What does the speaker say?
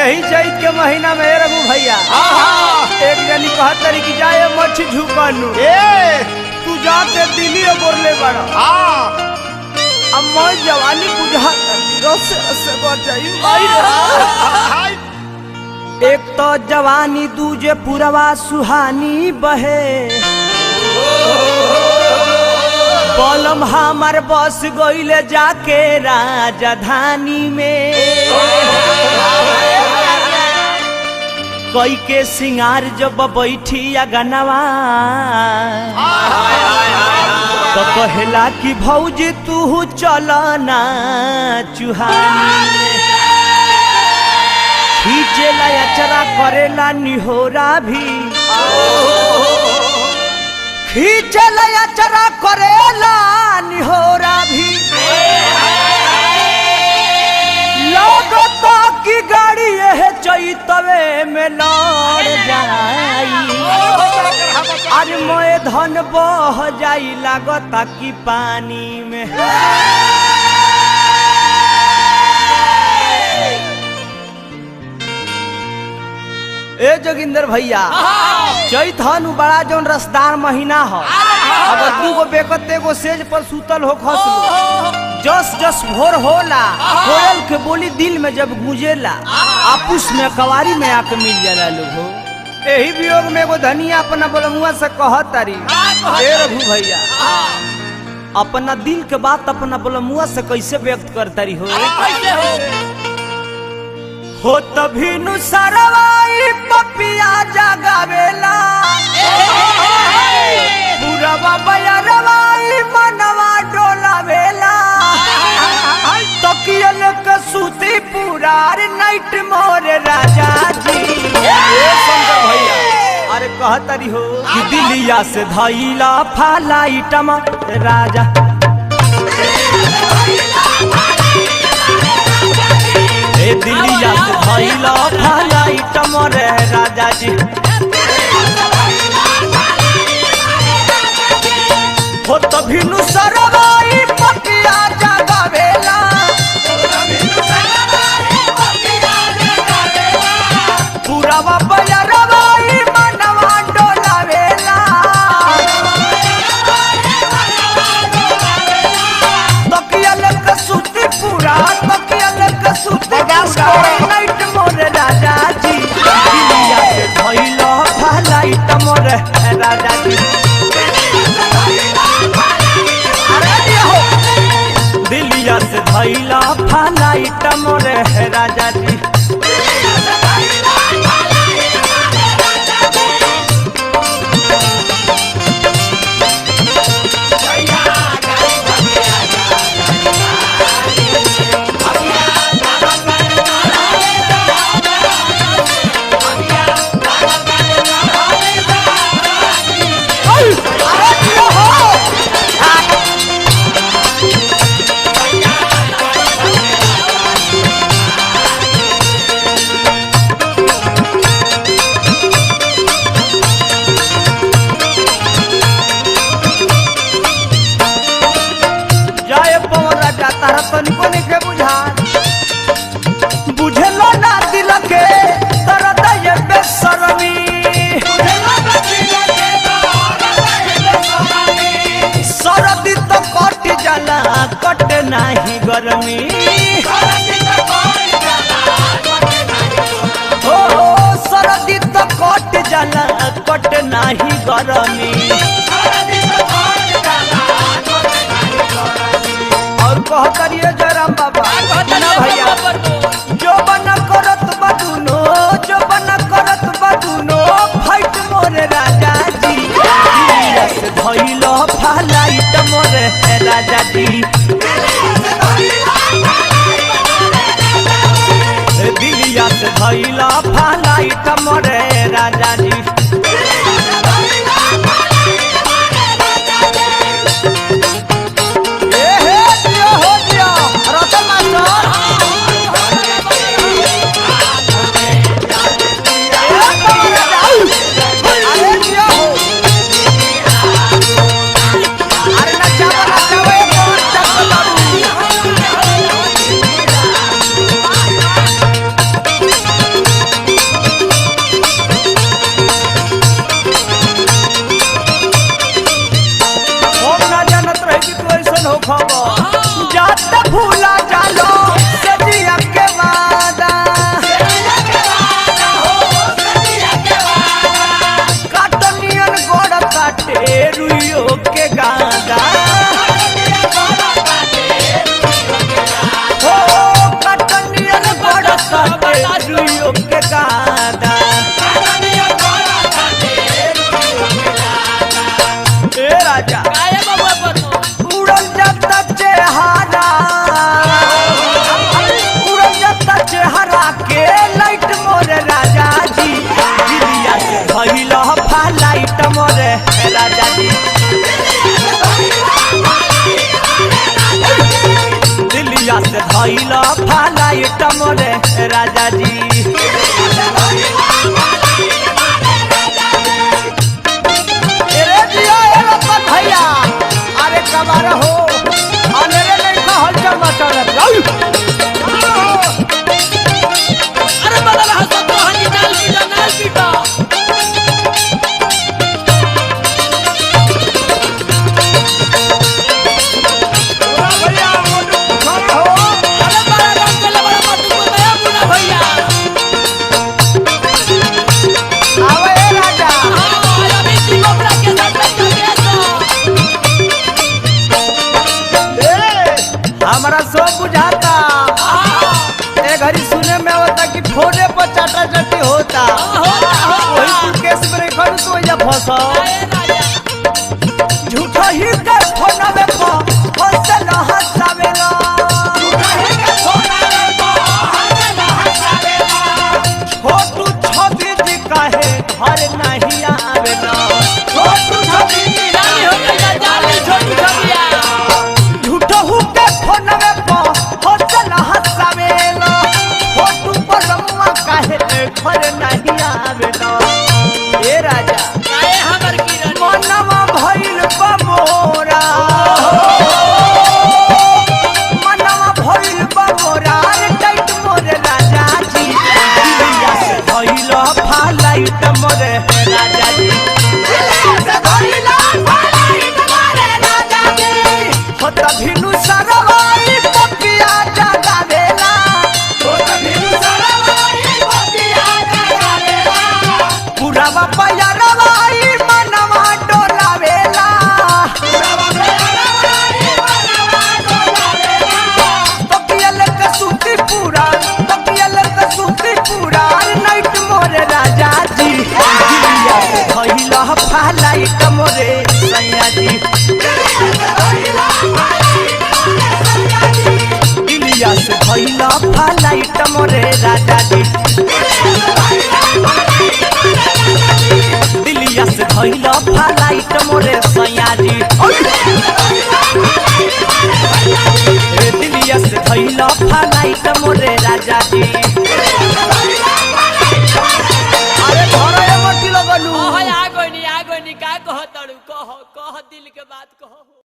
यही चैत के महीना में रघु भैया एक जनी कहतरी कि जाए मच्छी झुकलू तू जाते दिल्ली बोरले बड़ा अब मैं जवानी बुझा रस से बढ़ जाई। एक तो जवानी दूजे पुरवा सुहानी बहे बलम हमार बस गईले जाके राजधानी में कई के सिंगार जब बैठी अगनवा तो कहला कि भौजी तू चलना चुहानी खींचेला अचरा करेला निहोरा भी खींचेला अचरा करेला निहोरा भी लगता कि गाड़ी यह चैतवे में लड़ जाई आज मैं धन बह जाई लागता कि पानी में ए जोगिंदर भैया चैत हनु बड़ा जौन रसदार महीना हो अगर तू को बेकते को सेज पर सूतल हो खसलो जस जस भोर होला कोयल के बोली दिल में जब गूंजेला आपुस में कवारी में आके मिल जाला लोग हो यही वियोग में एगो धनिया अपना बलमुआ से कहतारी ए रघु भैया अपना दिल के बात अपना बलमुआ से कैसे व्यक्त करतारी हो तभी नु सरवाई पपिया जगावेला पूरवा बयरवाई मनवा डोलावेला तकियल के सूती पुरार नाइट मोर राजा जी शंकर भैया अरे कहतरी हो कि दिलिया से धइला फालाइटम राजा दिलिया से धइला फालाइटम रे राजा जी हो तभी नु सरवाई पपिया जगावेला पूरावा बयरवाई मनवा डोलावेला तकियल के सूती पूरा तकियल के सूती नाइट मोर राजा जी दिलिया से धइला फालाइटम रे राजा जी दिलिया से धइला फालाइटम रे राजा जी तनिको नहीं बुझा बुझलो ना दिल के दर्द ये बेशर्मी सरदी तो कट जाला कट नहीं गर्मी हो सरदी तो कट जाला कट नहीं गर्मी कह करिए जयराम बाबा ना भैया जो बना करत बदुनो जो बना करत बदुनो फाइट मोरे राजा जी दिलिया से धइला फालाइट मोरे राजा जी दिलिया से धइला फालाइट मोरे राजा जी मोरे राजा जी दिलिया से धइला फ्लाइट मोरे राजा जी भैया अरे कबार हो अनेरे नहीं का हलचल मचल अरे बदल हंसो तो हनी नाल पीटा भैया हो अरे बड़ा रंग के बड़ा मत को नया बुना भैया आवे राजा अभी सिंगोपरा के साथ हमारा सब बुझाता ए घड़ी सुने में होता कि फोने पर चाटा चटी होता वही केस में करू तो या फंसा झूठा ही के फोन में को हंसे न हंसावेला छोटू छवि जी काहे घर नहीं आवेला छोटू छवि जी जाली हो गई जाली छोटी छबिया झूठहू के फोन में को हंसे न हंसावेला छोटू पर रम्मा काहे घर नहीं आवेला ए राजा काहे हमर किरण मनवा भइल बमोरा मनवा भइल बमोरा रे टाइट मोरे राजा जी दिलिया से भइल फ्लाइट मोरे राजा जी दिलिया से भइल फ्लाइट मोरे राजा जी होता भिनु सरवाई पकिया जगावेला होता भिनु सरवाई पकिया जगावेला पुरावा पयरवाई मनवा डोलावेला पुरावा पयरवाई मनवा डोलावेला तकियल कसूती पूरा तकियल कसूती पूरा नाइट मोरे राजा जी दिलिया से भइला फ्लाइट मोरे सैया जी दिलिया से भइला फ्लाइट मोरे राजा जी दिलिया से भइला फ्लाइट मोरे सैया जी दिलिया से भइला फ्लाइट मोरे राजा जी अरे घर मटी लगलू आ गइनी का कह तड़ू कह दिल के बात कह